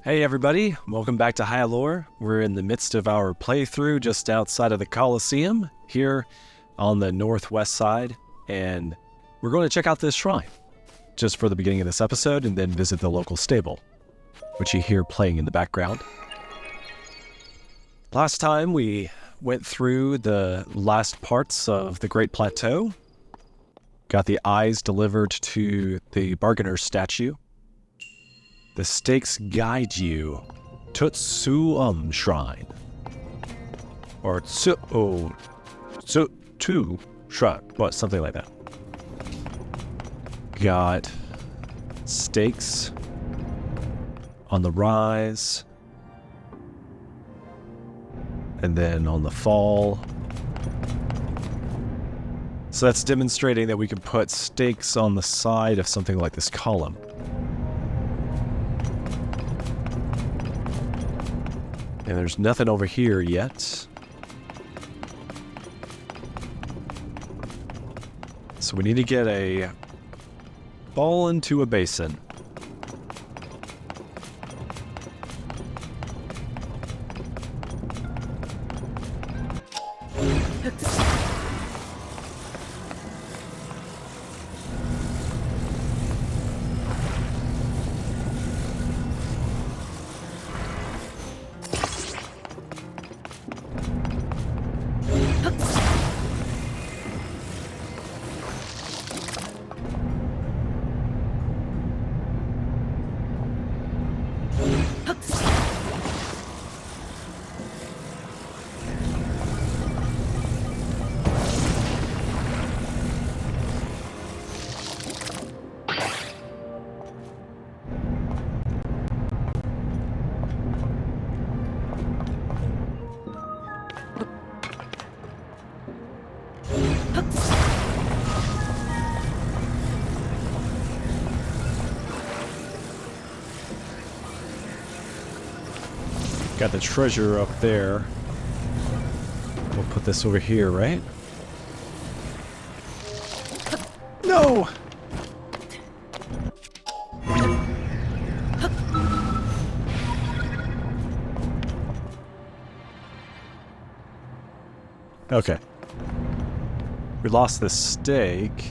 Hey everybody, welcome back to Hylore. We're in the midst of our playthrough just outside of the Coliseum here on the northwest side, and we're going to check out this shrine just for the beginning of this episode and then visit the local stable, which you hear playing in the background. Last time we went through the last parts of the Great Plateau, got the eyes delivered to the bargainer's statue. The stakes guide you. Tsutsu-um shrine. Or Tsutsu shrine. What, something like that. Got stakes on the rise. And then on the fall. So that's demonstrating that we can put stakes on the side of something like this column. And there's nothing over here yet. So we need to get a ball into a basin. Got the treasure up there. We'll put this over here, right? No! Okay. We lost the stake.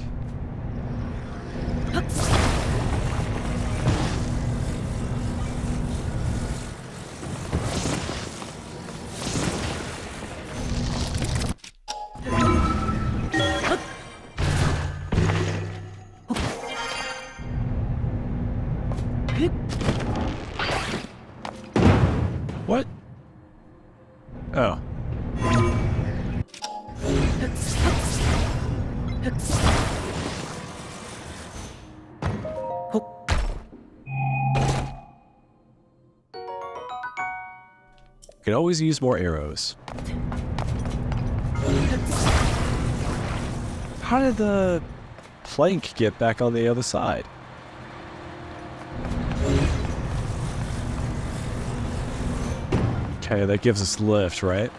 What? Oh. Could always use more arrows. How did the plank get back on the other side? Okay, that gives us lift, right?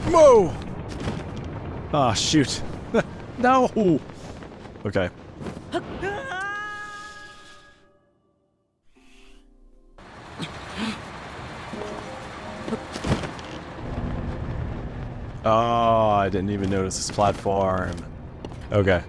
Whoa! Ah, shoot. No! Okay. Oh, I didn't even notice this platform. Okay.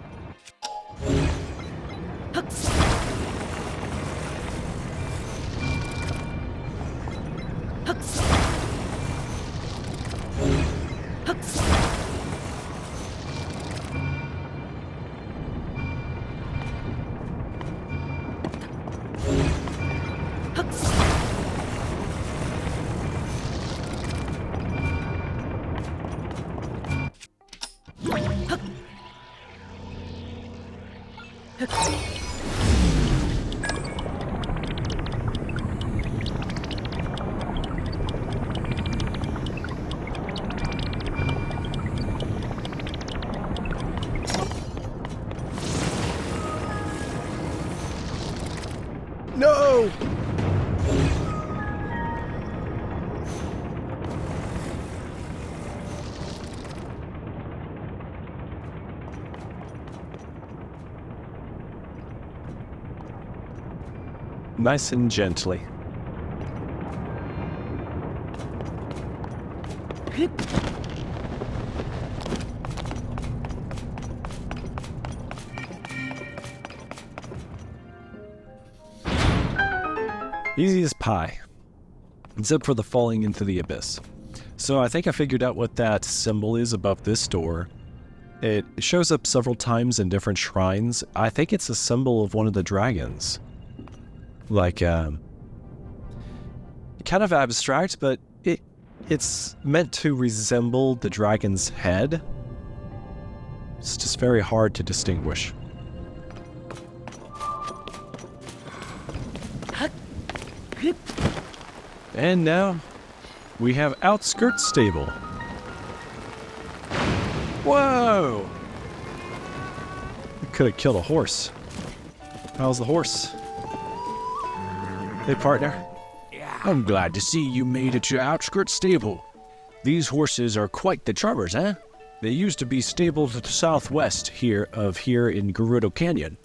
No! Nice and gently. Easy as pie, except for the falling into the abyss. So I think I figured out what that symbol is above this door. It shows up several times in different shrines. I think it's a symbol of one of the dragons. Like, kind of abstract, but it's meant to resemble the dragon's head. It's just very hard to distinguish. And now, we have Outskirt Stable. Whoa! I could have killed a horse. How's the horse? Hey, partner. I'm glad to see you made it to Outskirt Stable. These horses are quite the charmers, eh? They used to be stabled to the southwest here in Gerudo Canyon.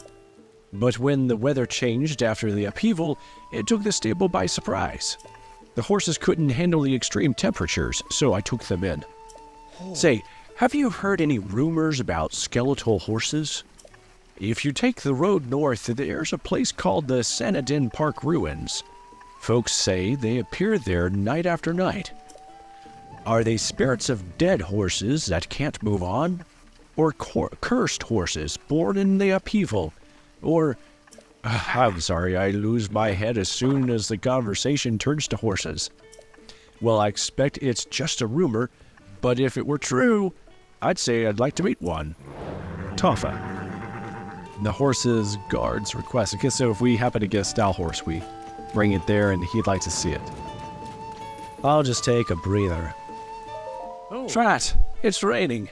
But when the weather changed after the upheaval, it took the stable by surprise. The horses couldn't handle the extreme temperatures, so I took them in. Say, have you heard any rumors about skeletal horses? If you take the road north, there's a place called the Sanadin Park Ruins. Folks say they appear there night after night. Are they spirits of dead horses that can't move on? Or cursed horses born in the upheaval? Or... I'm sorry, I lose my head as soon as the conversation turns to horses. Well, I expect it's just a rumor, but if it were true, I'd say I'd like to meet one. Toffa. The horse's guard's request. Okay, so if we happen to get a style horse, we bring it there and he'd like to see it. I'll just take a breather. Oh. Trott, it's raining.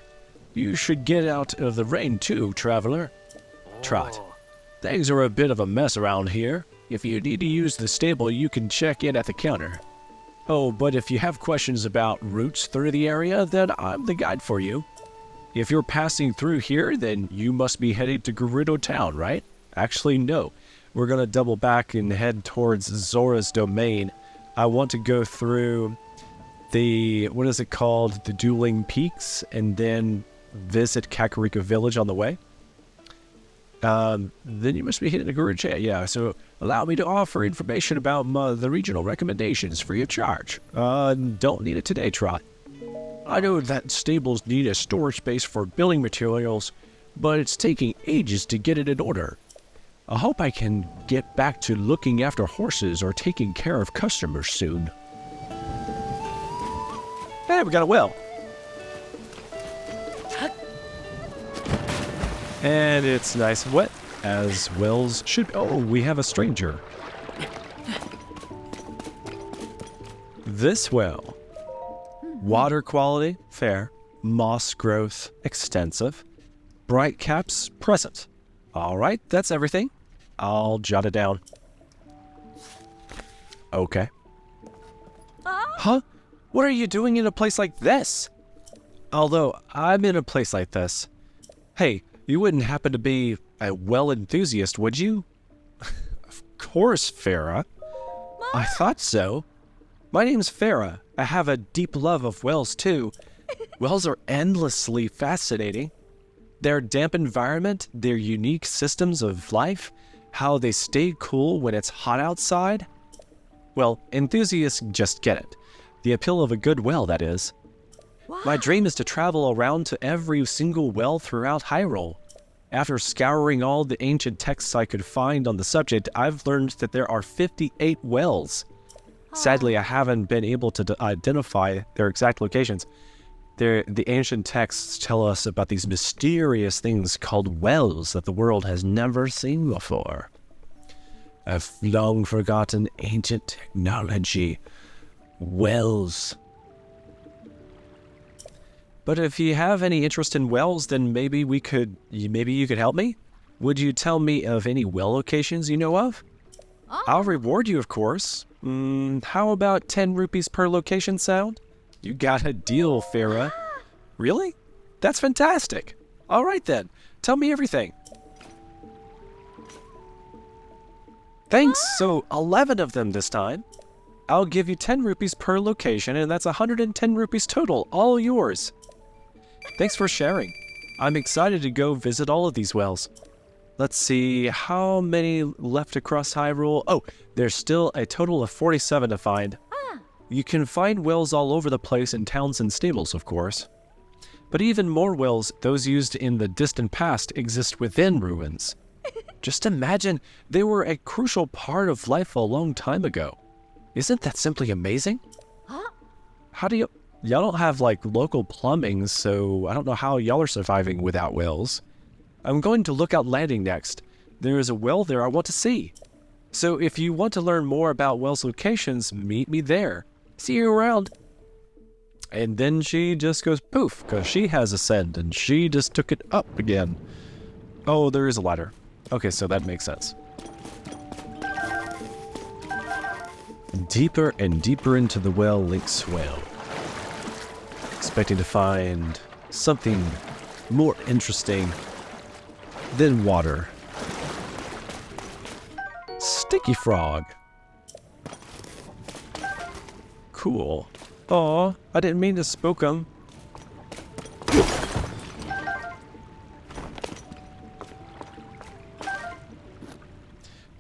You should get out of the rain too, traveler. Trott. Things are a bit of a mess around here. If you need to use the stable, you can check in at the counter. Oh, but if you have questions about routes through the area, then I'm the guide for you. If you're passing through here, then you must be heading to Gerudo Town, right? Actually, no. We're going to double back and head towards Zora's domain. I want to go through the, what is it called? The Dueling Peaks, and then visit Kakariko Village on the way. Then you must be hitting a Gerudo chat. Yeah, so allow me to offer information about the regional recommendations free of charge. Don't need it today, Trott. I know that stables need a storage space for building materials, but it's taking ages to get it in order. I hope I can get back to looking after horses or taking care of customers soon. Hey, we got a well. And it's nice and wet, as wells should be. Oh, we have a stranger. This well. Water quality, fair. Moss growth, extensive. Bright caps, present. All right, that's everything. I'll jot it down. Okay. Huh? What are you doing in a place like this? Although, I'm in a place like this. Hey, you wouldn't happen to be a well enthusiast, would you? Of course, Fera. I thought so. My name's Fera. I have a deep love of wells, too. Wells are endlessly fascinating. Their damp environment, their unique systems of life, how they stay cool when it's hot outside. Well, enthusiasts just get it. The appeal of a good well, that is. Wow. My dream is to travel around to every single well throughout Hyrule. After scouring all the ancient texts I could find on the subject, I've learned that there are 58 wells. Sadly, I haven't been able to identify their exact locations. The ancient texts tell us about these mysterious things called wells that the world has never seen before. A long forgotten ancient technology. Wells. But if you have any interest in wells, then maybe you could help me? Would you tell me of any well locations you know of? Oh. I'll reward you, of course. How about 10 rupees per location sound? You got a deal, Fera. Really? That's fantastic. All right then, tell me everything. Thanks, so 11 of them this time. I'll give you 10 rupees per location, and that's 110 rupees total, all yours. Thanks for sharing. I'm excited to go visit all of these wells. Let's see, how many left across Hyrule? Oh, there's still a total of 47 to find. You can find wells all over the place in towns and stables, of course. But even more wells, those used in the distant past, exist within ruins. Just imagine, they were a crucial part of life a long time ago. Isn't that simply amazing? How do y'all don't have like local plumbing, so I don't know how y'all are surviving without wells. I'm going to Lookout Landing next. There is a well there I want to see. So if you want to learn more about wells locations, meet me there. See you around. And then she just goes poof, because she has ascend, and she just took it up again. Oh, there is a ladder. Okay, so that makes sense. Deeper and deeper into the well Link swam, expecting to find something more interesting than water. Sticky frog. Cool. Aw, I didn't mean to spook him.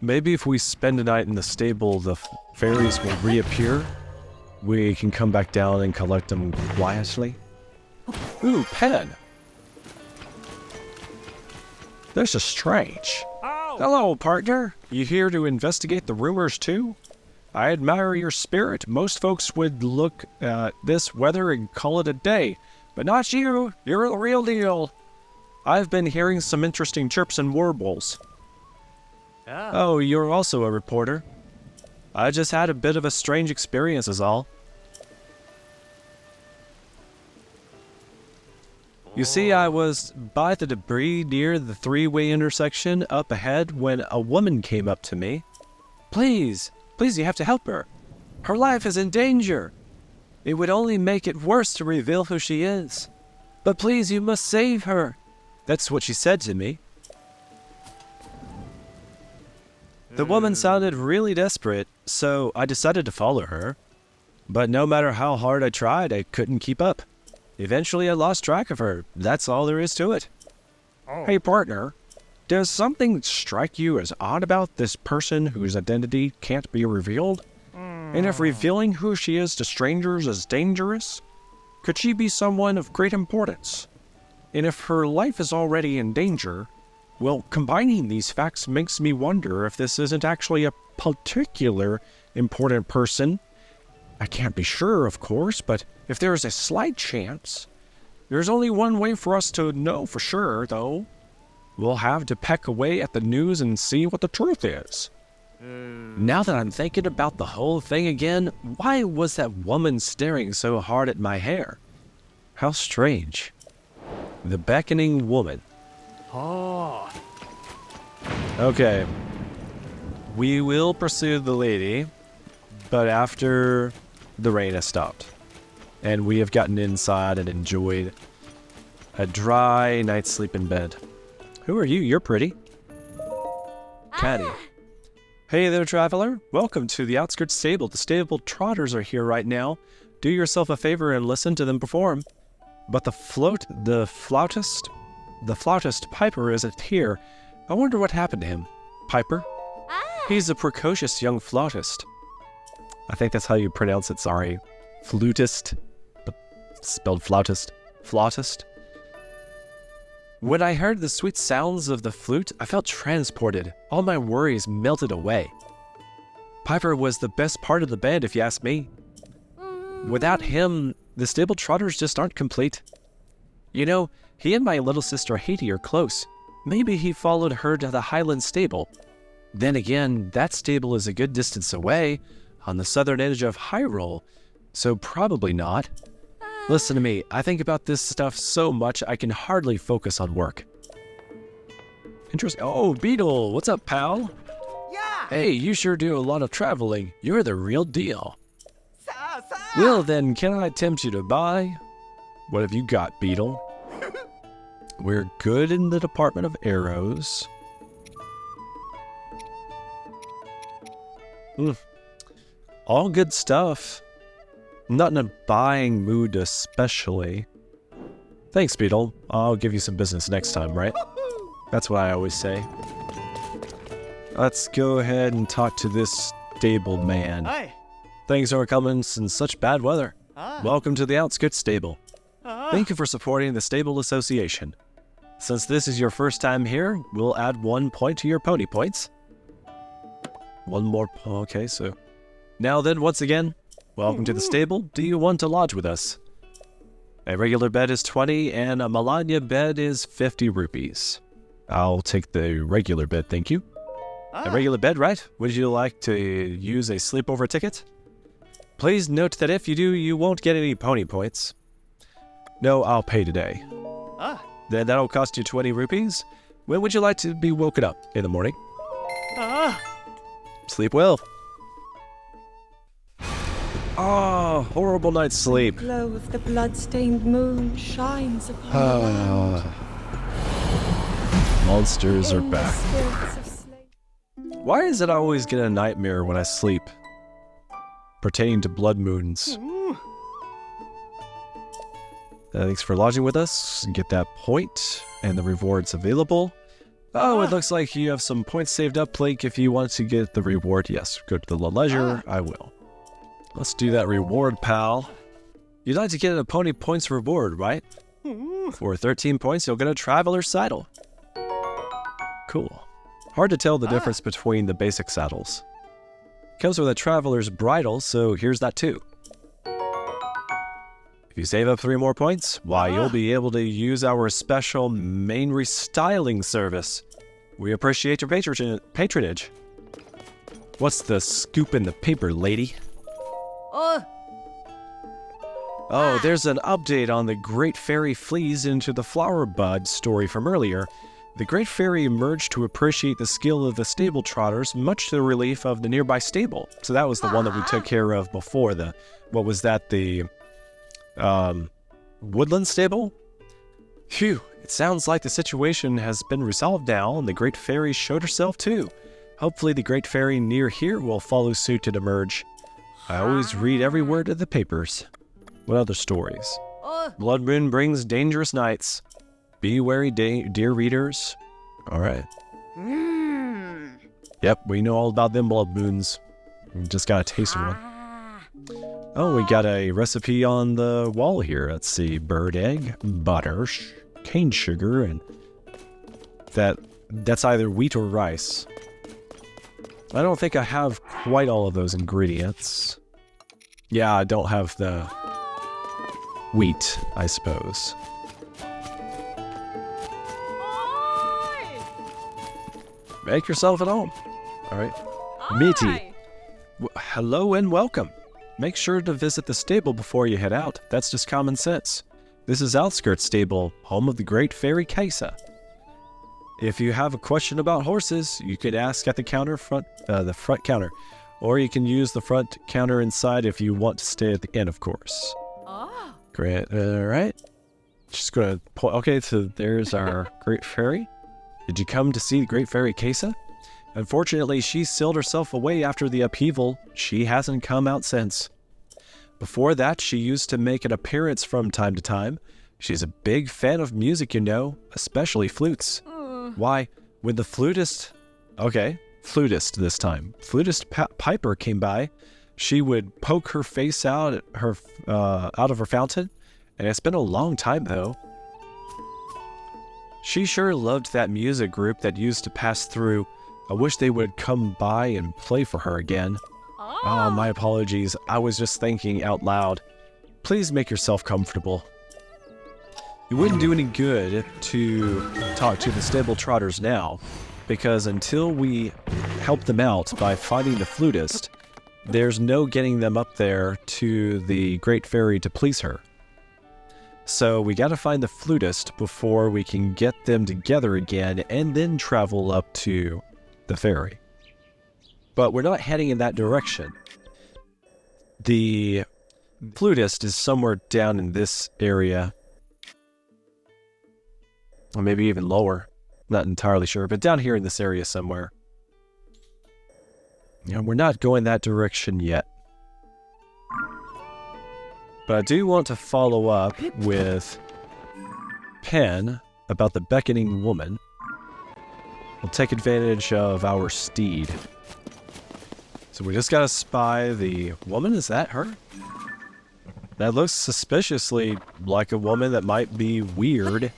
Maybe if we spend a night in the stable, the fairies will reappear. We can come back down and collect them quietly. Ooh, Penn! This is strange. Ow! Hello, partner. You here to investigate the rumors too? I admire your spirit. Most folks would look at this weather and call it a day. But not you. You're the real deal. I've been hearing some interesting chirps and warbles. Oh, you're also a reporter. I just had a bit of a strange experience is all. You see, I was by the debris near the three-way intersection up ahead when a woman came up to me. Please, you have to help her. Her life is in danger. It would only make it worse to reveal who she is. But please, you must save her. That's what she said to me. The woman sounded really desperate, so I decided to follow her. But no matter how hard I tried, I couldn't keep up. Eventually, I lost track of her. That's all there is to it. Oh. Hey, partner, does something strike you as odd about this person whose identity can't be revealed? And if revealing who she is to strangers is dangerous, could she be someone of great importance? And if her life is already in danger, well, combining these facts makes me wonder if this isn't actually a particular important person. I can't be sure, of course, but if there is a slight chance, there's only one way for us to know for sure, though. We'll have to peck away at the news and see what the truth is. Now that I'm thinking about the whole thing again, why was that woman staring so hard at my hair? How strange. The beckoning woman. Oh. Okay. We will pursue the lady, but after the rain has stopped, and we have gotten inside and enjoyed a dry night's sleep in bed. Who are you? You're pretty. Caddy. Hey there, traveler. Welcome to the Outskirt Stable. The stable trotters are here right now. Do yourself a favor and listen to them perform. But the flautist Piper isn't here. I wonder what happened to him. Piper? He's a precocious young flautist. I think that's how you pronounce it, sorry. Flutist. But spelled flautist. Flautist. When I heard the sweet sounds of the flute, I felt transported. All my worries melted away. Piper was the best part of the band, if you ask me. Without him, The stable trotters just aren't complete. You know, he and my little sister Haiti are close. Maybe he followed her to the Highland stable. Then again, that stable is a good distance away, on the southern edge of Hylore, so probably not. Listen to me, I think about this stuff so much I can hardly focus on work. Interesting. Oh, Beetle, what's up, pal? Yeah. Hey, you sure do a lot of traveling. You're the real deal. Well then, can I tempt you to buy? What have you got, Beetle? We're good in the department of arrows. All good stuff. Not in a buying mood especially. Thanks, Beetle. I'll give you some business next time, right? That's what I always say. Let's go ahead and talk to this stable man. Hey. Things are coming in such bad weather. Welcome to the Outskirt Stable. Thank you for supporting the Stable Association. Since this is your first time here, we'll add 1 point to your pony points. One more. Okay, so. Now then, once again, welcome to the stable. Do you want to lodge with us? A regular bed is 20 and a Malanya bed is 50 rupees. I'll take the regular bed, thank you. A regular bed, right? Would you like to use a sleepover ticket? Please note that if you do, you won't get any pony points. No, I'll pay today. Then that'll cost you 20 rupees. When would you like to be woken up? In the morning? Sleep well. Oh, horrible night's sleep. The glow of the blood-stained moon shines upon Monsters are the back. spirits of slain. Why is it I always get a nightmare when I sleep? Pertaining to blood moons. Thanks for lodging with us. Get that point, and the reward's available. Oh, it looks like you have some points saved up, Blake. If you want to get the reward, yes, go to the leisure. I will. Let's do that reward, pal. You'd like to get a pony points reward, right? For 13 points, you'll get a traveler's saddle. Cool. Hard to tell the difference between the basic saddles. Comes with a traveler's bridle, so here's that too. If you save up 3 more points, why, you'll be able to use our special main restyling service. We appreciate your patronage. What's the scoop in the paper, lady? Oh, there's an update on the Great Fairy flees into the flower bud story from earlier. The Great Fairy emerged to appreciate the skill of the stable trotters, much to the relief of the nearby stable. So that was the one that we took care of before the, what was that, the woodland stable? Phew, it sounds like the situation has been resolved now, and the Great Fairy showed herself too. Hopefully the Great Fairy near here will follow suit to emerge. I always read every word of the papers. What other stories? Blood Moon brings dangerous nights. Be wary, dear readers. All right. Yep, we know all about them blood moons. We just got a taste of one. Oh, we got a recipe on the wall here. Let's see. Bird egg, butter, cane sugar, and that's either wheat or rice. I don't think I have quite all of those ingredients. Yeah, I don't have the wheat, I suppose. Make yourself at home. All right. Myti. Hello and welcome. Make sure to visit the stable before you head out. That's just common sense. This is Outskirt Stable, home of the Great Fairy Kaisa. If you have a question about horses, you could ask at the front counter, or you can use the front counter inside if you want to stay at the end, of course. Great. All right. Just gonna point. Okay, so there's our Great Fairy. Did you come to see the Great Fairy Kaisa? Unfortunately, she sealed herself away after the upheaval. She hasn't come out since. Before that, she used to make an appearance from time to time. She's a big fan of music, you know, especially flutes. Why, when the flutist this time, Piper came by, she would poke her face out of her fountain, and it's been a long time though. She sure loved that music group that used to pass through. I wish they would come by and play for her again. Oh, my apologies. I was just thinking out loud. Please make yourself comfortable. It wouldn't do any good to talk to the stable trotters now, because until we help them out by finding the flutist, there's no getting them up there to the Great Fairy to please her. So we gotta find the flutist before we can get them together again and then travel up to the fairy. But we're not heading in that direction. The flutist is somewhere down in this area. Or maybe even lower. Not entirely sure, but down here in this area somewhere. Yeah, we're not going that direction yet. But I do want to follow up with Penn about the beckoning woman. We'll take advantage of our steed. So we just gotta spy the woman, is that her? That looks suspiciously like a woman that might be weird,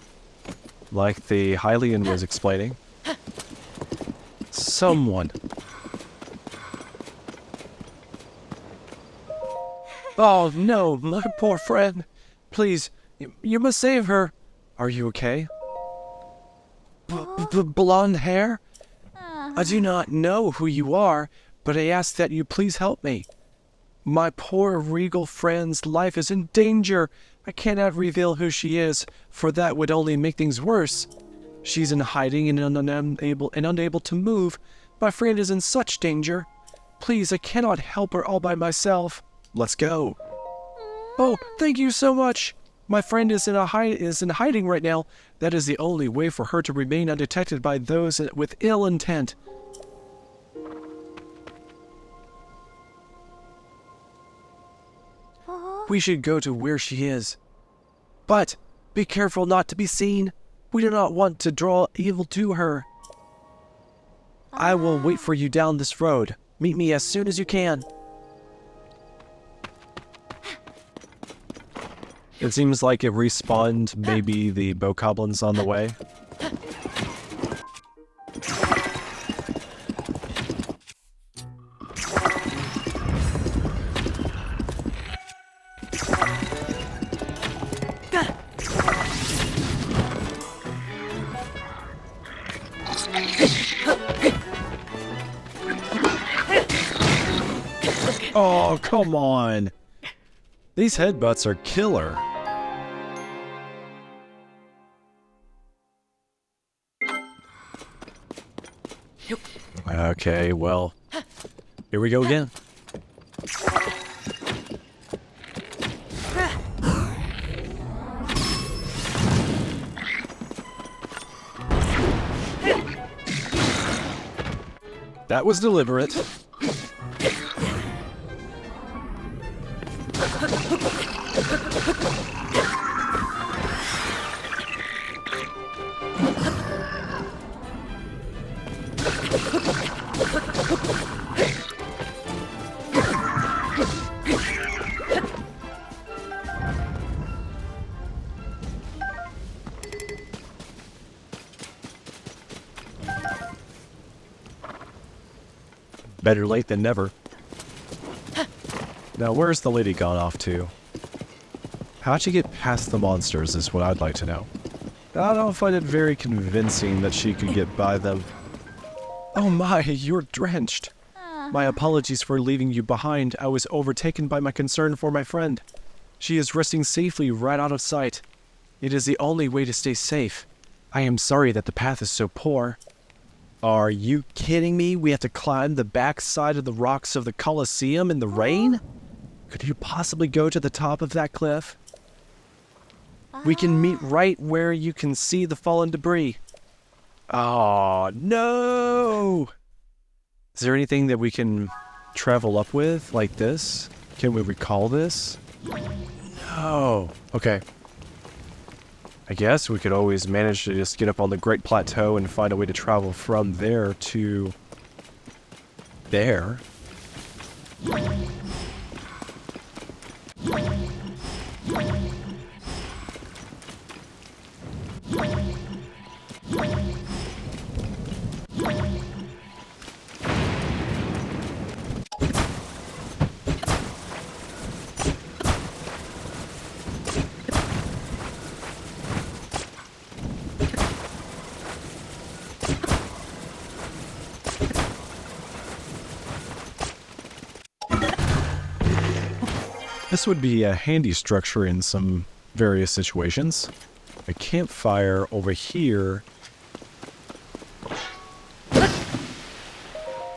like the Hylian was explaining. Someone. Oh no, my poor friend. Please, you must save her. Are you okay? Blonde hair? I do not know who you are, but I ask that you please help me. My poor regal friend's life is in danger. I cannot reveal who she is, for that would only make things worse. She's in hiding and unable to move. My friend is in such danger. Please, I cannot help her all by myself. Let's go. Oh, thank you so much. My friend is in hiding right now. That is the only way for her to remain undetected by those with ill intent. We should go to where she is. But be careful not to be seen. We do not want to draw evil to her. I will wait for you down this road. Meet me as soon as you can. It seems like it respawned maybe the bokoblins on the way. Oh, come on. These headbutts are killer. Okay, well, here we go again. That was deliberate. Better late than never. Now, where's the lady gone off to? How'd she get past the monsters is what I'd like to know. I don't find it very convincing that she could get by them. Oh my, you're drenched. My apologies for leaving you behind. I was overtaken by my concern for my friend. She is resting safely right out of sight. It is the only way to stay safe. I am sorry that the path is so poor. Are you kidding me? We have to climb the backside of the rocks of the Colosseum in the rain? Could you possibly go to the top of that cliff? We can meet right where you can see the fallen debris. Oh, no! Is there anything that we can travel up with like this? Can we recall this? No. Okay. I guess we could always manage to just get up on the Great Plateau and find a way to travel from there to there. This would be a handy structure in some various situations. A campfire over here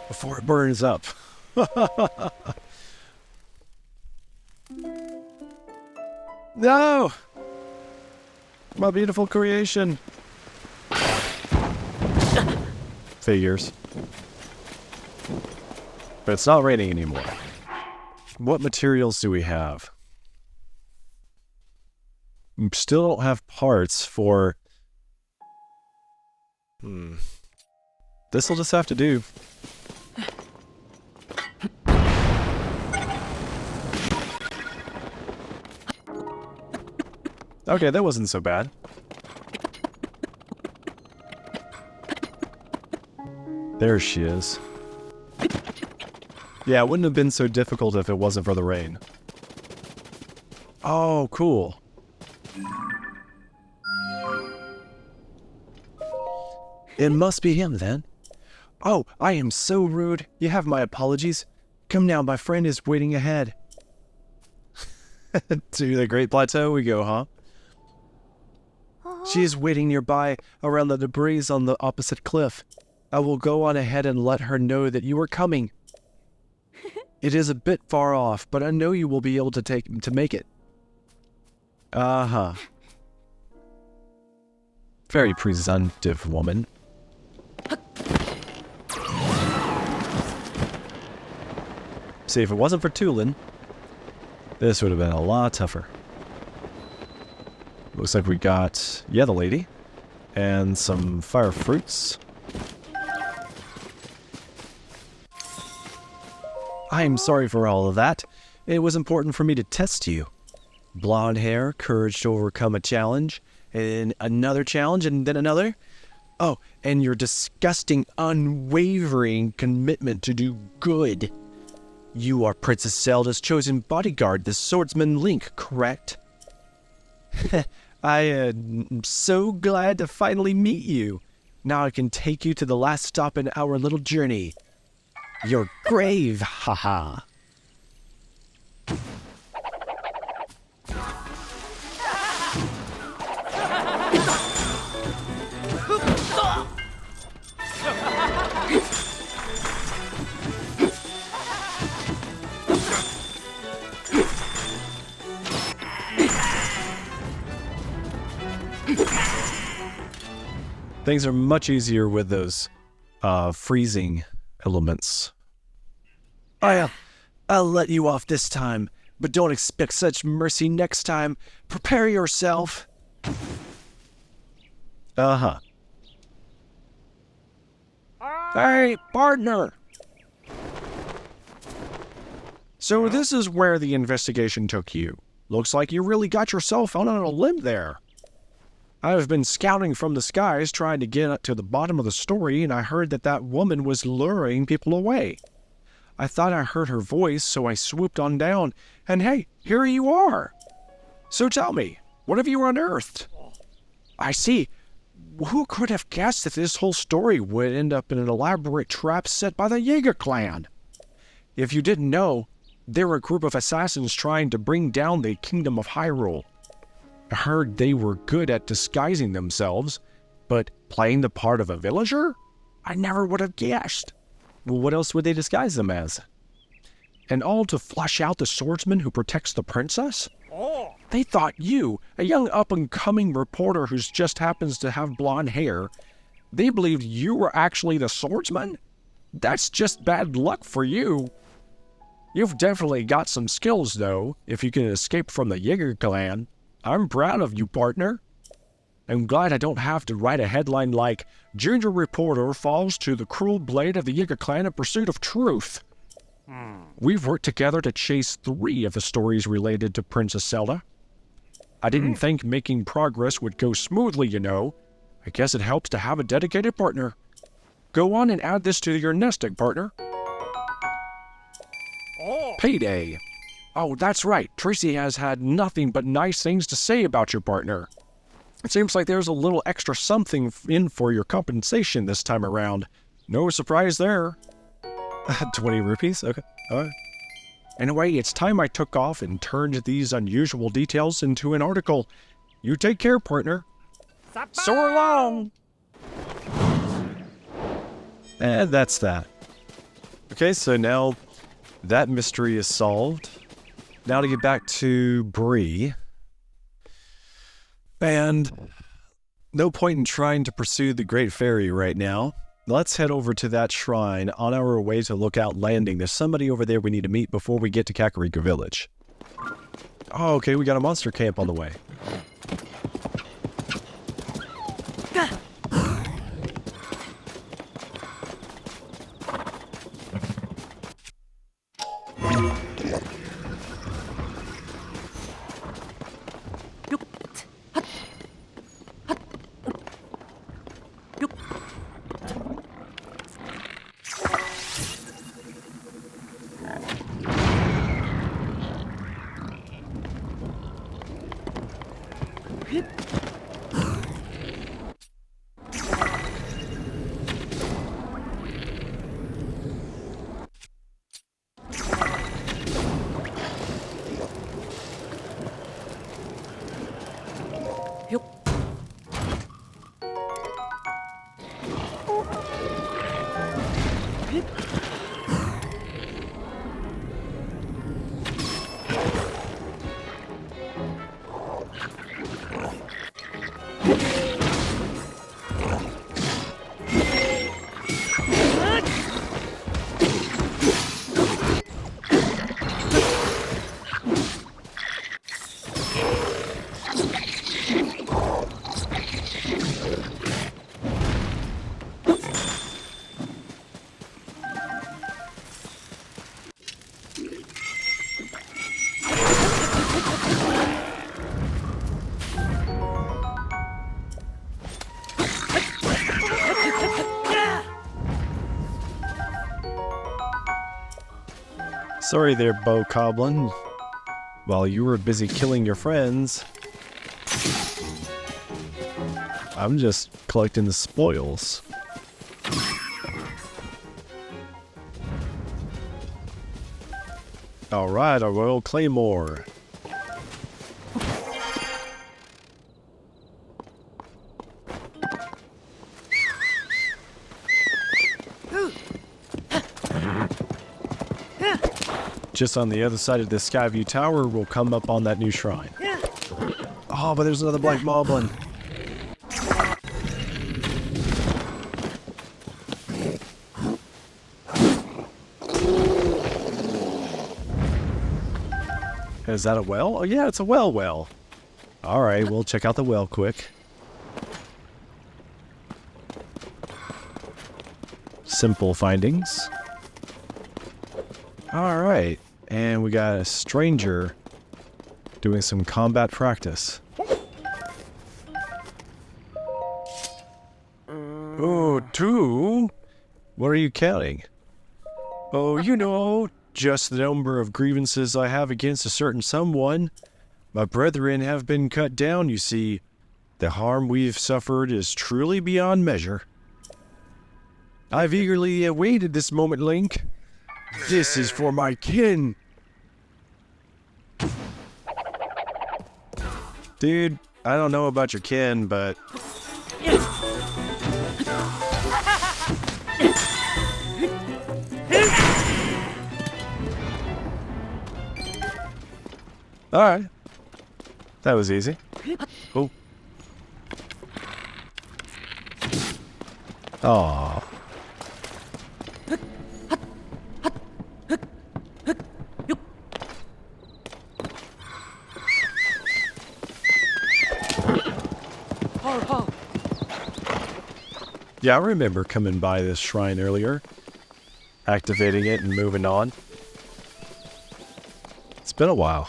before it burns up. No! My beautiful creation. Figures. But it's not raining anymore. What materials do we have? We still don't have parts for... This'll just have to do. Okay, that wasn't so bad. There she is. Yeah, it wouldn't have been so difficult if it wasn't for the rain. Oh, cool. It must be him, then. Oh, I am so rude. You have my apologies. Come now, my friend is waiting ahead. To the Great Plateau we go, huh? She is waiting nearby, around the debris on the opposite cliff. I will go on ahead and let her know that you are coming. It is a bit far off, but I know you will be able to make it. Uh-huh. Very presumptive woman. See, if it wasn't for Tulin, this would have been a lot tougher. Looks like we got, yeah, the lady, and some fire fruits. I am sorry for all of that. It was important for me to test you. Blonde hair, courage to overcome a challenge, and another challenge, and then another. Oh, and your disgusting, unwavering commitment to do good. You are Princess Zelda's chosen bodyguard, the swordsman Link, correct? I am so glad to finally meet you. Now I can take you to the last stop in our little journey. Your grave, haha. Things are much easier with those freezing elements. I'll let you off this time, but don't expect such mercy next time. Prepare yourself. Uh-huh. Hey, partner! So this is where the investigation took you. Looks like you really got yourself out on a limb there. I've been scouting from the skies trying to get to the bottom of the story, and I heard that woman was luring people away. I thought I heard her voice, so I swooped on down, and hey, here you are. So tell me, what have you unearthed? I see. Who could have guessed that this whole story would end up in an elaborate trap set by the Yiga clan? If you didn't know, they're a group of assassins trying to bring down the kingdom of Hyrule. I heard they were good at disguising themselves, but playing the part of a villager? I never would have guessed. Well, what else would they disguise them as? And all to flush out the swordsman who protects the princess? They thought you, a young up-and-coming reporter who just happens to have blonde hair, they believed you were actually the swordsman? That's just bad luck for you. You've definitely got some skills, though, if you can escape from the Yiga clan. I'm proud of you, partner. I'm glad I don't have to write a headline like, Junior Reporter Falls to the Cruel Blade of the Yiga Clan in Pursuit of Truth. We've worked together to chase 3 of the stories related to Princess Zelda. I didn't think making progress would go smoothly, you know. I guess it helps to have a dedicated partner. Go on and add this to your nest egg, partner. Payday. Oh, that's right. Tracy has had nothing but nice things to say about your partner. It seems like there's a little extra something in for your compensation this time around. No surprise there. 20 rupees? Okay. All right. Anyway, it's time I took off and turned these unusual details into an article. You take care, partner. So long! And that's that. Okay, so now that mystery is solved. Now to get back to Bree. And no point in trying to pursue the Great Fairy right now. Let's head over to that shrine on our way to Lookout Landing. There's somebody over there we need to meet before we get to Kakariko Village. Oh, okay, we got a monster camp on the way. Sorry there, bokoblin. While you were busy killing your friends, I'm just collecting the spoils. Alright, our Royal Claymore. Just on the other side of the Skyview Tower, we'll come up on that new shrine. Oh, but there's another black moblin. Is that a well? Oh yeah, it's a well. Alright, we'll check out the well quick. Simple findings. Alright, and we got a stranger doing some combat practice. Oh, two? What are you counting? Oh, you know, just the number of grievances I have against a certain someone. My brethren have been cut down, you see. The harm we've suffered is truly beyond measure. I've eagerly awaited this moment, Link. This is for my kin. Dude, I don't know about your kin, but... Alright. That was easy. Oh. Aww. Yeah, I remember coming by this shrine earlier, activating it and moving on. It's been a while.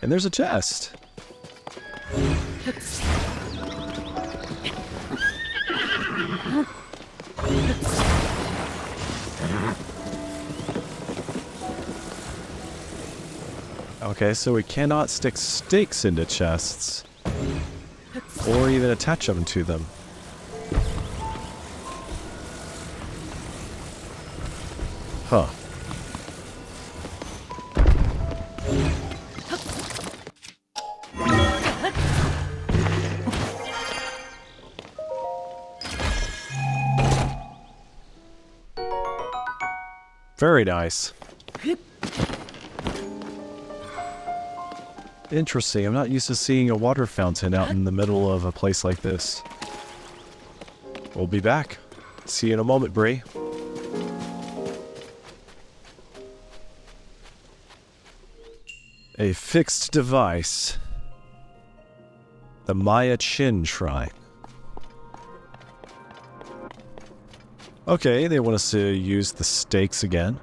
And there's a chest. Okay, so we cannot stick stakes into chests, or even attach them to them. Huh. Very nice. Interesting. I'm not used to seeing a water fountain out in the middle of a place like this. We'll be back. See you in a moment, Bree. A fixed device. The Mayachin Shrine. Okay, they want us to use the stakes again.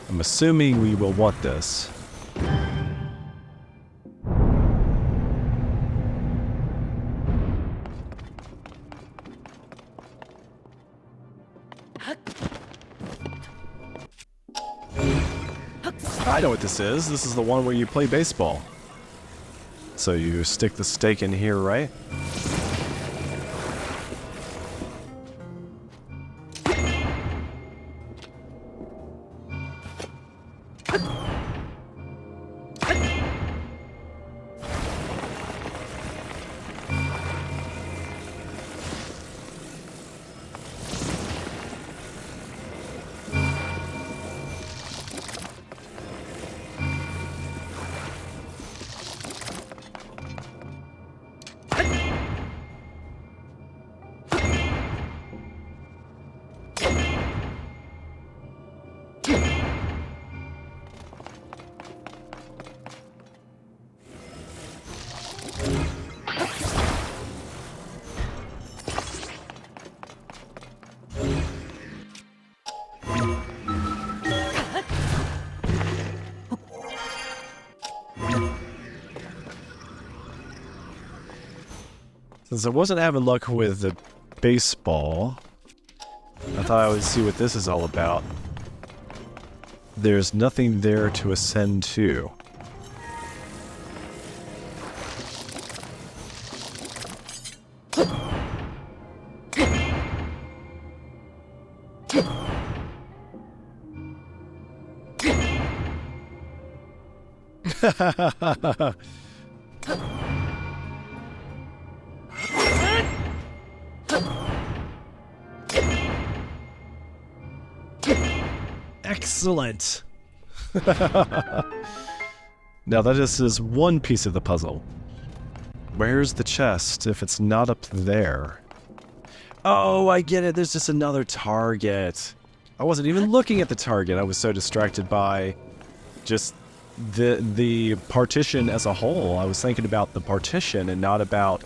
I'm assuming we will want this. I know what this is. This is the one where you play baseball. So you stick the stake in here, right? Since I wasn't having luck with the baseball, I thought I would see what this is all about. There's nothing there to ascend to. Excellent. Now that is one piece of the puzzle. Where's the chest if it's not up there? Oh, I get it. There's just another target. I wasn't even looking at the target. I was so distracted by just the partition as a whole. I was thinking about the partition and not about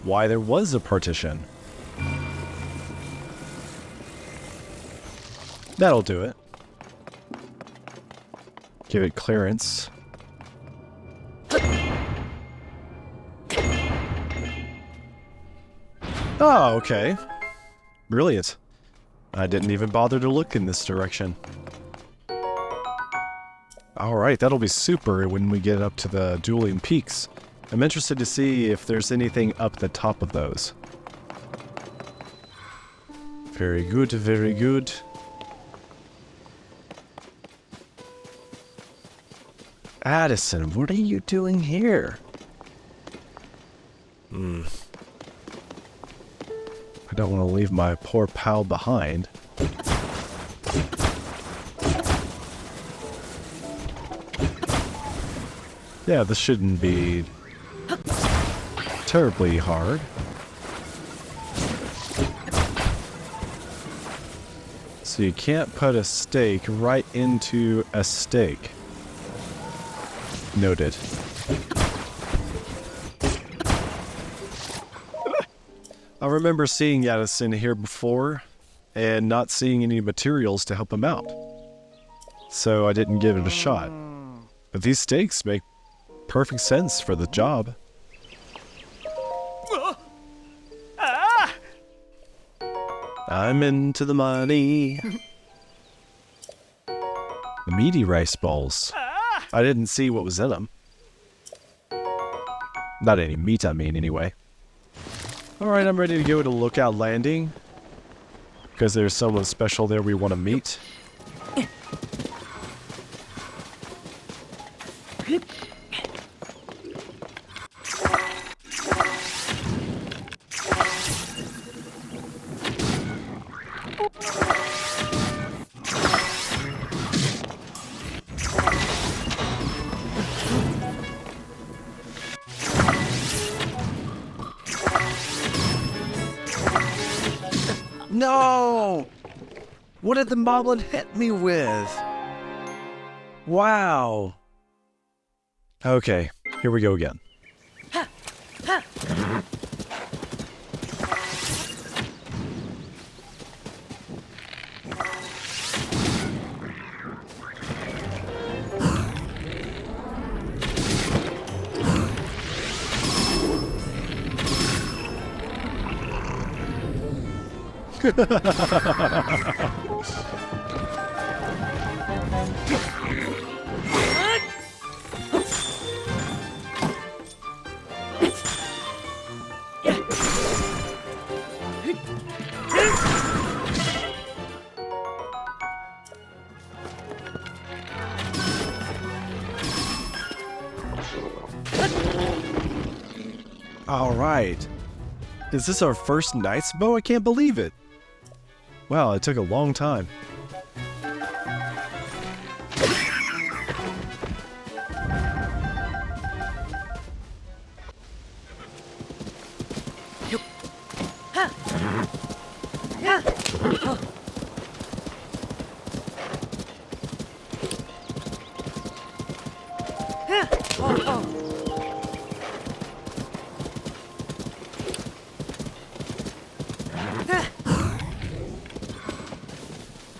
why there was a partition. That'll do it. Give it clearance. Oh, okay. Brilliant. I didn't even bother to look in this direction. Alright, that'll be super when we get up to the dueling peaks. I'm interested to see if there's anything up the top of those. Very good, very good. Addison, what are you doing here? I don't want to leave my poor pal behind. Yeah, this shouldn't be terribly hard. So you can't put a stake right into a stake. Noted. I remember seeing Addison here before and not seeing any materials to help him out. So I didn't give it a shot. But these stakes make perfect sense for the job. I'm into the money. The meaty rice balls. I didn't see what was in them. Not any meat, I mean, anyway. Alright, I'm ready to go to Lookout Landing. Because there's someone special there we want to meet. No! What did the moblin hit me with? Wow. Okay, here we go again. All right. Is this our first Knight's Bow? I can't believe it. Wow, it took a long time.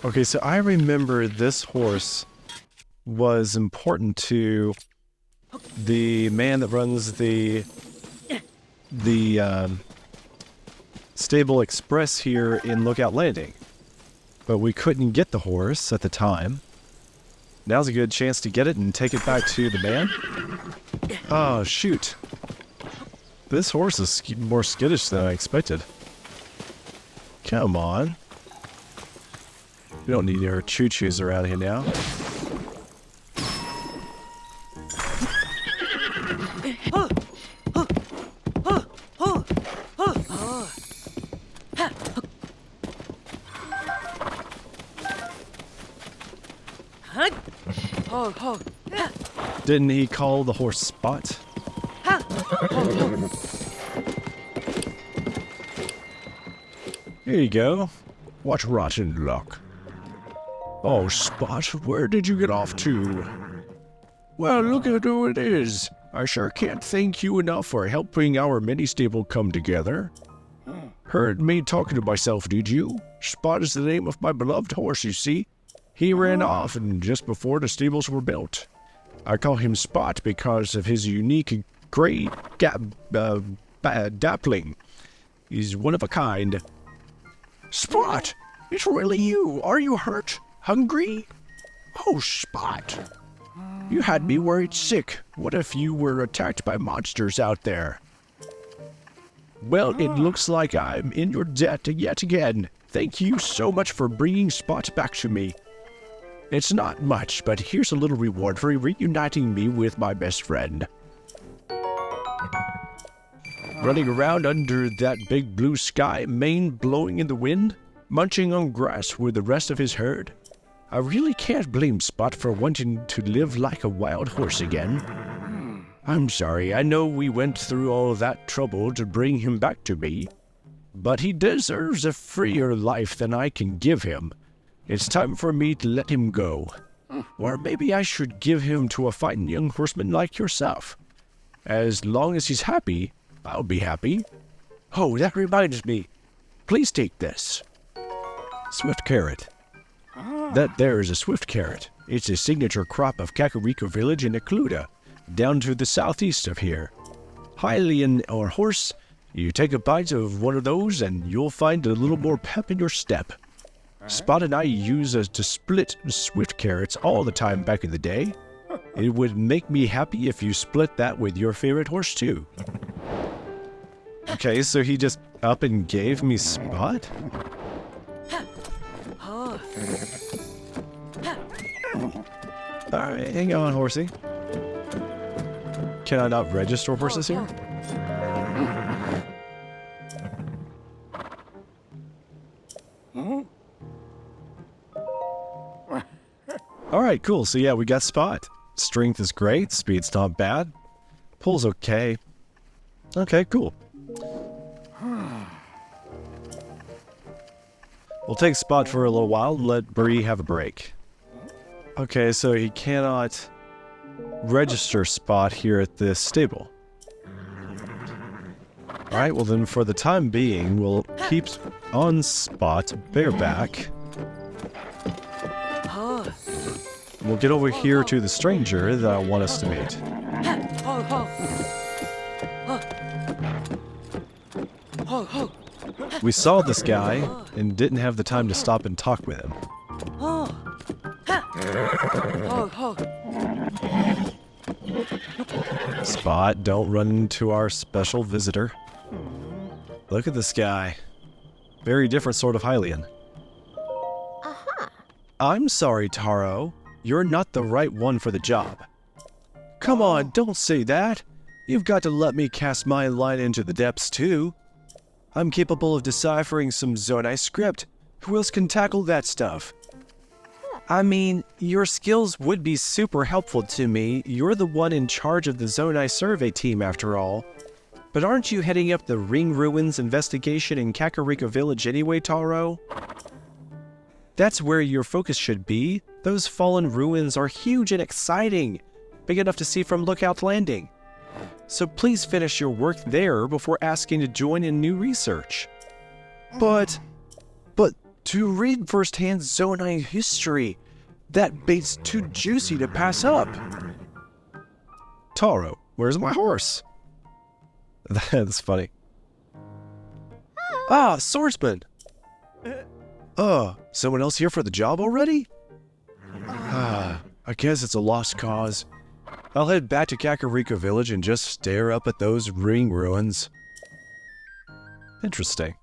Okay, so I remember this horse was important to the man that runs the stable express here in Lookout Landing. But we couldn't get the horse at the time. Now's a good chance to get it and take it back to the man. Oh, shoot. This horse is more skittish than I expected. Come on. We don't need our choo-choos around here now. Didn't he call the horse Spot? Here you go. What rotten luck. Oh, Spot, where did you get off to? Well, look at who it is. I sure can't thank you enough for helping our mini-stable come together. Heard me talking to myself, did you? Spot is the name of my beloved horse, you see. He ran off and just before the stables were built. I call him Spot because of his unique gray dappling. He's one of a kind. Spot! It's really you. Are you hurt? Hungry? Oh, Spot. You had me worried sick. What if you were attacked by monsters out there? Well, it looks like I'm in your debt yet again. Thank you so much for bringing Spot back to me. It's not much, but here's a little reward for reuniting me with my best friend. Running around under that big blue sky, mane blowing in the wind, munching on grass with the rest of his herd. I really can't blame Spot for wanting to live like a wild horse again. I'm sorry, I know we went through all that trouble to bring him back to me, but he deserves a freer life than I can give him. It's time for me to let him go. Or maybe I should give him to a fine young horseman like yourself. As long as he's happy, I'll be happy. Oh, that reminds me. Please take this. Swift carrot. That there is a swift carrot. It's a signature crop of Kakariko village in Occluda, down to the southeast of here. Hylian or horse, you take a bite of one of those and you'll find a little more pep in your step. Spot and I use to split swift carrots all the time back in the day. It would make me happy if you split that with your favorite horse too. Okay, so he just up and gave me Spot? Alright, hang on, horsey. Can I not register horses here? Alright, cool. So yeah, we got Spot. Strength is great. Speed's not bad. Pull's okay. Okay, cool. We'll take Spot for a little while and let Bree have a break. Okay, so he cannot register Spot here at this stable. Alright, well then for the time being, we'll keep on Spot bareback. We'll get over here to the stranger that I want us to meet. We saw this guy and didn't have the time to stop and talk with him. Spot, don't run into our special visitor. Look at this guy. Very different sort of Hylian. I'm sorry, Tauro. You're not the right one for the job. Come on, don't say that. You've got to let me cast my line into the depths too. I'm capable of deciphering some Zonai script. Who else can tackle that stuff? I mean, your skills would be super helpful to me. You're the one in charge of the Zonai survey team after all. But aren't you heading up the Ring Ruins investigation in Kakariko Village anyway, Tauro? That's where your focus should be. Those fallen ruins are huge and exciting, big enough to see from Lookout Landing. So please finish your work there before asking to join in new research. But to read firsthand Zonai history, that bait's too juicy to pass up. Tauro, where's my horse? That's funny. Ah, swordsman! Someone else here for the job already? I guess it's a lost cause. I'll head back to Kakariko Village and just stare up at those ring ruins. Interesting.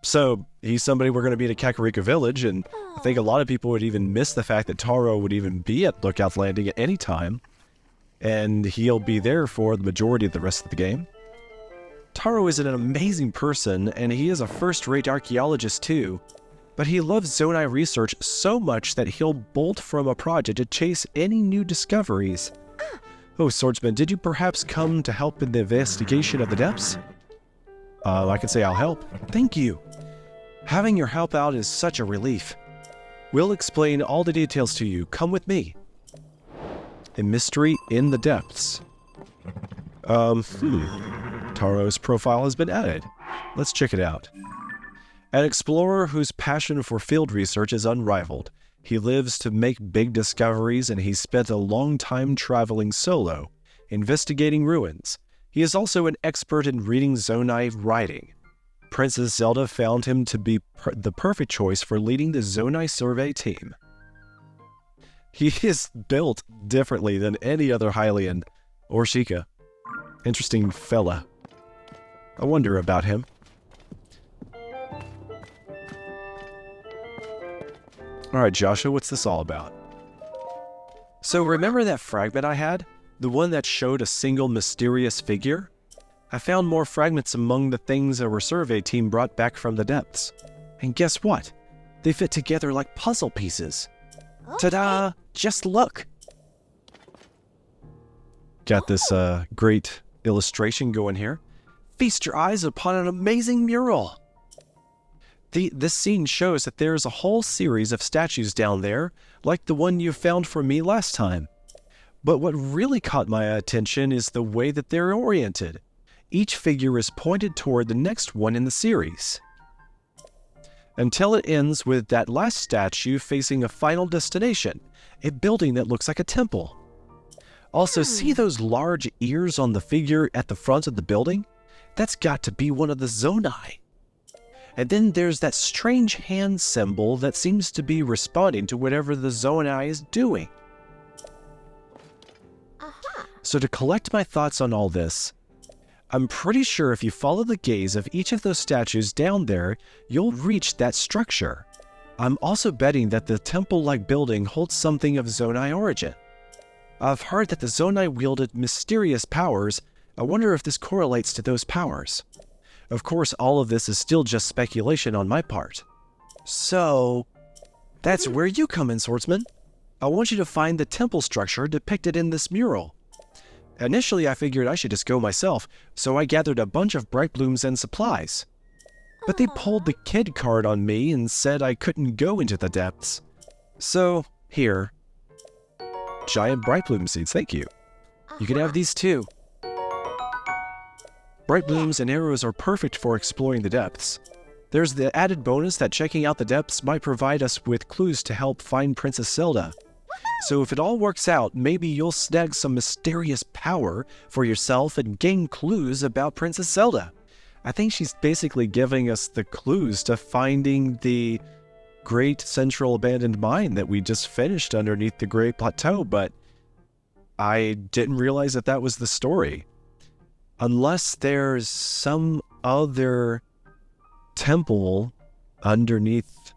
So, he's somebody we're going to be at Kakariko Village, and I think a lot of people would even miss the fact that Tauro would even be at Lookout Landing at any time, and he'll be there for the majority of the rest of the game. Tauro is an amazing person, and he is a first-rate archaeologist too, but he loves Zonai research so much that he'll bolt from a project to chase any new discoveries. Oh, Swordsman, did you perhaps come to help in the investigation of the depths? I can say I'll help. Thank you. Having your help out is such a relief. We'll explain all the details to you. Come with me. A mystery in the depths. Tauro's profile has been added. Let's check it out. An explorer whose passion for field research is unrivaled. He lives to make big discoveries, and he's spent a long time traveling solo, investigating ruins. He is also an expert in reading Zonai writing. Princess Zelda found him to be the perfect choice for leading the Zonai survey team. He is built differently than any other Hylian or Sheikah. Interesting fella. I wonder about him. Alright, Josha, what's this all about? So remember that fragment I had? The one that showed a single mysterious figure? I found more fragments among the things our survey team brought back from the depths. And guess what? They fit together like puzzle pieces. Ta-da! Just look! Got this great illustration going here. Feast your eyes upon an amazing mural! This scene shows that there is a whole series of statues down there, like the one you found for me last time. But what really caught my attention is the way that they're oriented. Each figure is pointed toward the next one in the series, until it ends with that last statue facing a final destination, a building that looks like a temple. Also, see those large ears on the figure at the front of the building? That's got to be one of the Zonai. And then there's that strange hand symbol that seems to be responding to whatever the Zonai is doing. So to collect my thoughts on all this, I'm pretty sure if you follow the gaze of each of those statues down there, you'll reach that structure. I'm also betting that the temple-like building holds something of Zonai origin. I've heard that the Zonai wielded mysterious powers. I wonder if this correlates to those powers. Of course, all of this is still just speculation on my part. So, that's where you come in, swordsman. I want you to find the temple structure depicted in this mural. Initially, I figured I should just go myself, so I gathered a bunch of bright blooms and supplies. But they pulled the kid card on me and said I couldn't go into the depths. So, here. Giant bright bloom seeds, thank you. You can have these too. Bright blooms and arrows are perfect for exploring the depths. There's the added bonus that checking out the depths might provide us with clues to help find Princess Zelda. So if it all works out, maybe you'll snag some mysterious power for yourself and gain clues about Princess Zelda. I think she's basically giving us the clues to finding the great central abandoned mine that we just finished underneath the Great Plateau, but I didn't realize that that was the story. Unless there's some other temple underneath.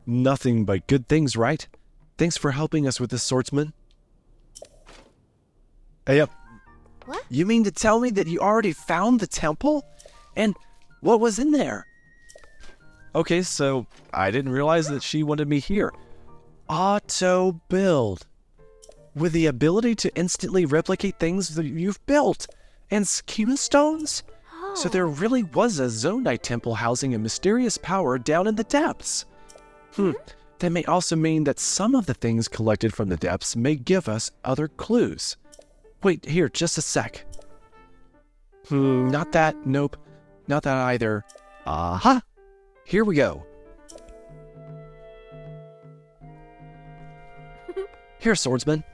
Nothing but good things, right? Thanks for helping us with this, swordsman. Hey up. What? You mean to tell me that you already found the temple? And what was in there? Okay, so I didn't realize that she wanted me here. Auto build. With the ability to instantly replicate things that you've built. And schema stones? So there really was a Zonai temple housing a mysterious power down in the depths. That may also mean that some of the things collected from the depths may give us other clues. Wait, here, just a sec. Not that, nope. Not that either. Aha! Here we go. Here, swordsman.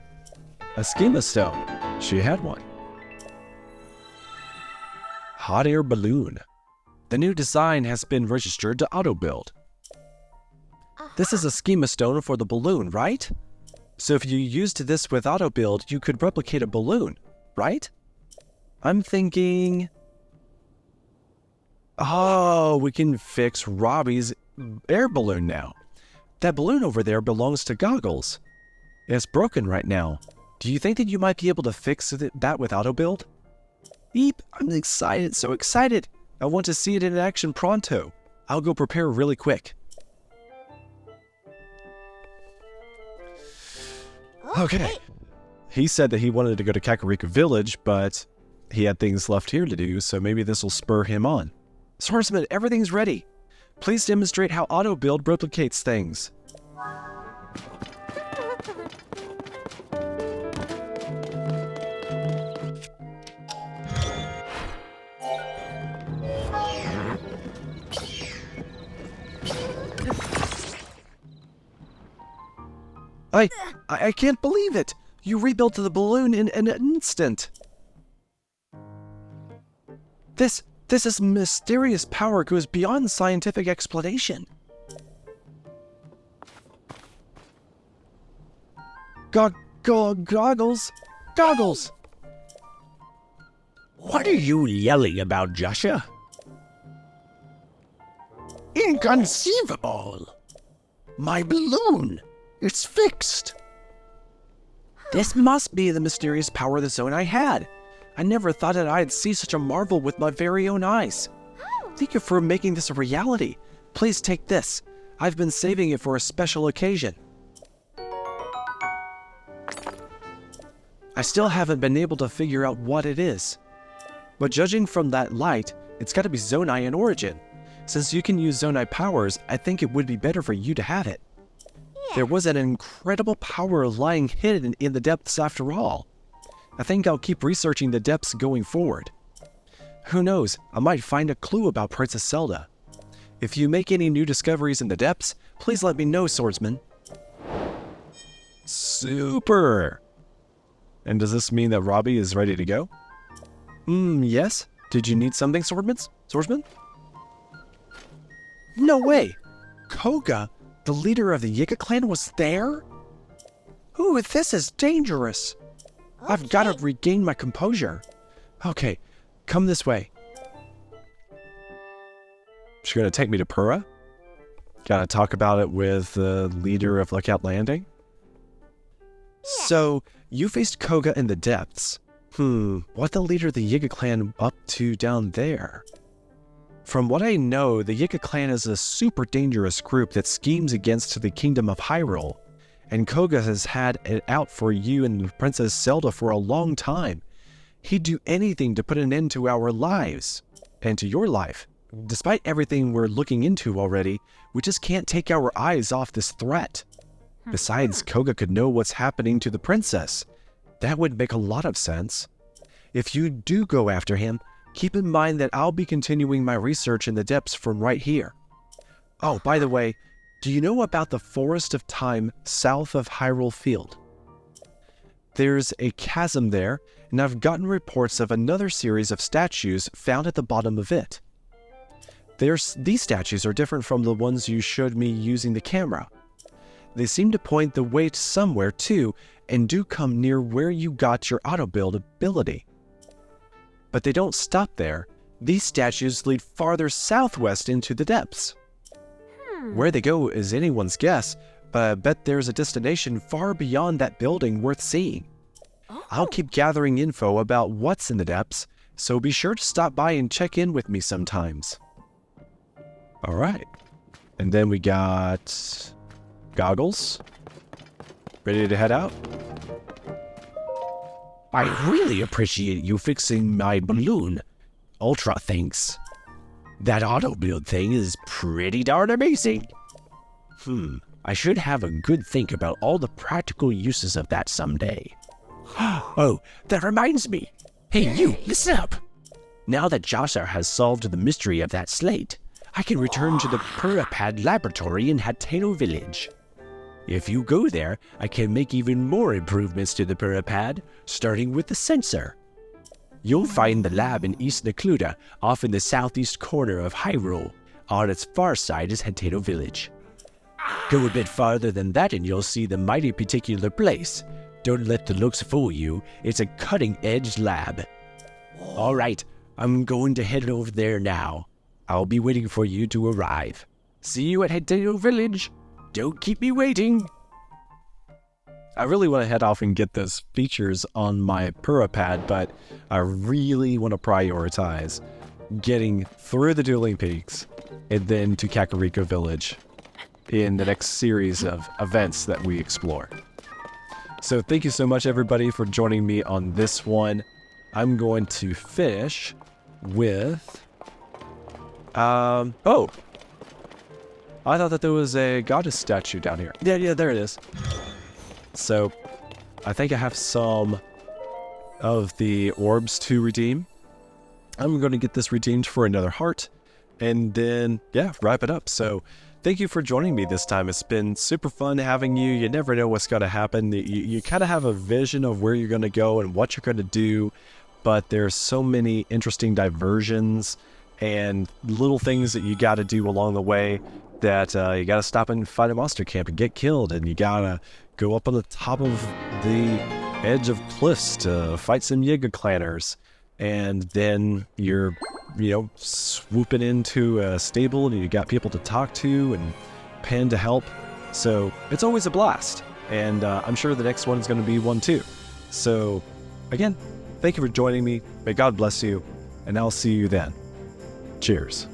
A schema stone. She had one. Hot air balloon. The new design has been registered to auto-build. This is a schema stone for the balloon, right? So if you used this with auto-build, you could replicate a balloon, right? I'm thinking... Oh, we can fix Robbie's air balloon now. That balloon over there belongs to Goggles. It's broken right now. Do you think that you might be able to fix that with auto-build? Eep, I'm excited, so excited. I want to see it in action pronto. I'll go prepare really quick. Okay. He said that he wanted to go to Kakariko Village, but he had things left here to do, so maybe this will spur him on. Swordsman, everything's ready. Please demonstrate how auto-build replicates things. I can't believe it! You rebuilt the balloon in an instant! This is mysterious power goes beyond scientific explanation. Goggles! Goggles! What are you yelling about, Josha? Inconceivable! My balloon! It's fixed! This must be the mysterious power the Zonai had. I never thought that I'd see such a marvel with my very own eyes. Thank you for making this a reality. Please take this. I've been saving it for a special occasion. I still haven't been able to figure out what it is. But judging from that light, it's gotta be Zonai in origin. Since you can use Zonai powers, I think it would be better for you to have it. There was an incredible power lying hidden in the depths after all. I think I'll keep researching the depths going forward. Who knows, I might find a clue about Princess Zelda. If you make any new discoveries in the depths, please let me know, swordsman. Super! And does this mean that Robbie is ready to go? Yes. Did you need something, swordsman? No way! Kohga, the leader of the Yiga clan, was there? Ooh, this is dangerous. I've got to regain my composure. Okay, come this way. She's going to take me to Purah. Gotta talk about it with the leader of Lookout Landing. So, you faced Kohga in the depths. What the leader of the Yiga clan up to down there? From what I know, the Yiga clan is a super dangerous group that schemes against the kingdom of Hylore, and Kohga has had it out for you and Princess Zelda for a long time. He'd do anything to put an end to our lives, and to your life. Despite everything we're looking into already, we just can't take our eyes off this threat. Besides, Kohga could know what's happening to the princess. That would make a lot of sense. If you do go after him, keep in mind that I'll be continuing my research in the depths from right here. Oh, by the way, do you know about the Forest of Time south of Hyrule Field? There's a chasm there, and I've gotten reports of another series of statues found at the bottom of it. These statues are different from the ones you showed me using the camera. They seem to point the way somewhere too, and do come near where you got your auto-build ability. But they don't stop there. These statues lead farther southwest into the depths. Where they go is anyone's guess, but I bet there's a destination far beyond that building worth seeing. I'll keep gathering info about what's in the depths, so be sure to stop by and check in with me sometimes. All right. And then we got goggles. Ready to head out? I really appreciate you fixing my balloon. Ultra thanks. That auto-build thing is pretty darn amazing. I should have a good think about all the practical uses of that someday. Oh, that reminds me. Hey, you, listen up. Now that Josha has solved the mystery of that slate, I can return to the Purah Pad laboratory in Hateno Village. If you go there, I can make even more improvements to the Purah Pad, starting with the sensor. You'll find the lab in East Necluda, off in the southeast corner of Hyrule. On its far side is Hateno Village. Go a bit farther than that and you'll see the mighty particular place. Don't let the looks fool you, it's a cutting-edge lab. Alright, I'm going to head over there now. I'll be waiting for you to arrive. See you at Hateno Village. Don't keep me waiting. I really want to head off and get those features on my Purah Pad, but I really want to prioritize getting through the Dueling Peaks and then to Kakariko Village in the next series of events that we explore. So thank you so much, everybody, for joining me on this one. I'm going to finish with... oh! I thought that there was a goddess statue down here. Yeah, there it is. So, I think I have some of the orbs to redeem. I'm going to get this redeemed for another heart, and then, yeah, wrap it up. So, thank you for joining me this time. It's been super fun having you. You never know what's going to happen. You kind of have a vision of where you're going to go and what you're going to do, but there's so many interesting diversions and little things that you got to do along the way that you got to stop and fight a monster camp and get killed, and you got to go up on the top of the edge of cliffs to fight some Yiga clanners, and then you're, swooping into a stable and you got people to talk to and Penn to help. So it's always a blast, and I'm sure the next one is going to be one too. So again, thank you for joining me. May God bless you, and I'll see you then. Cheers.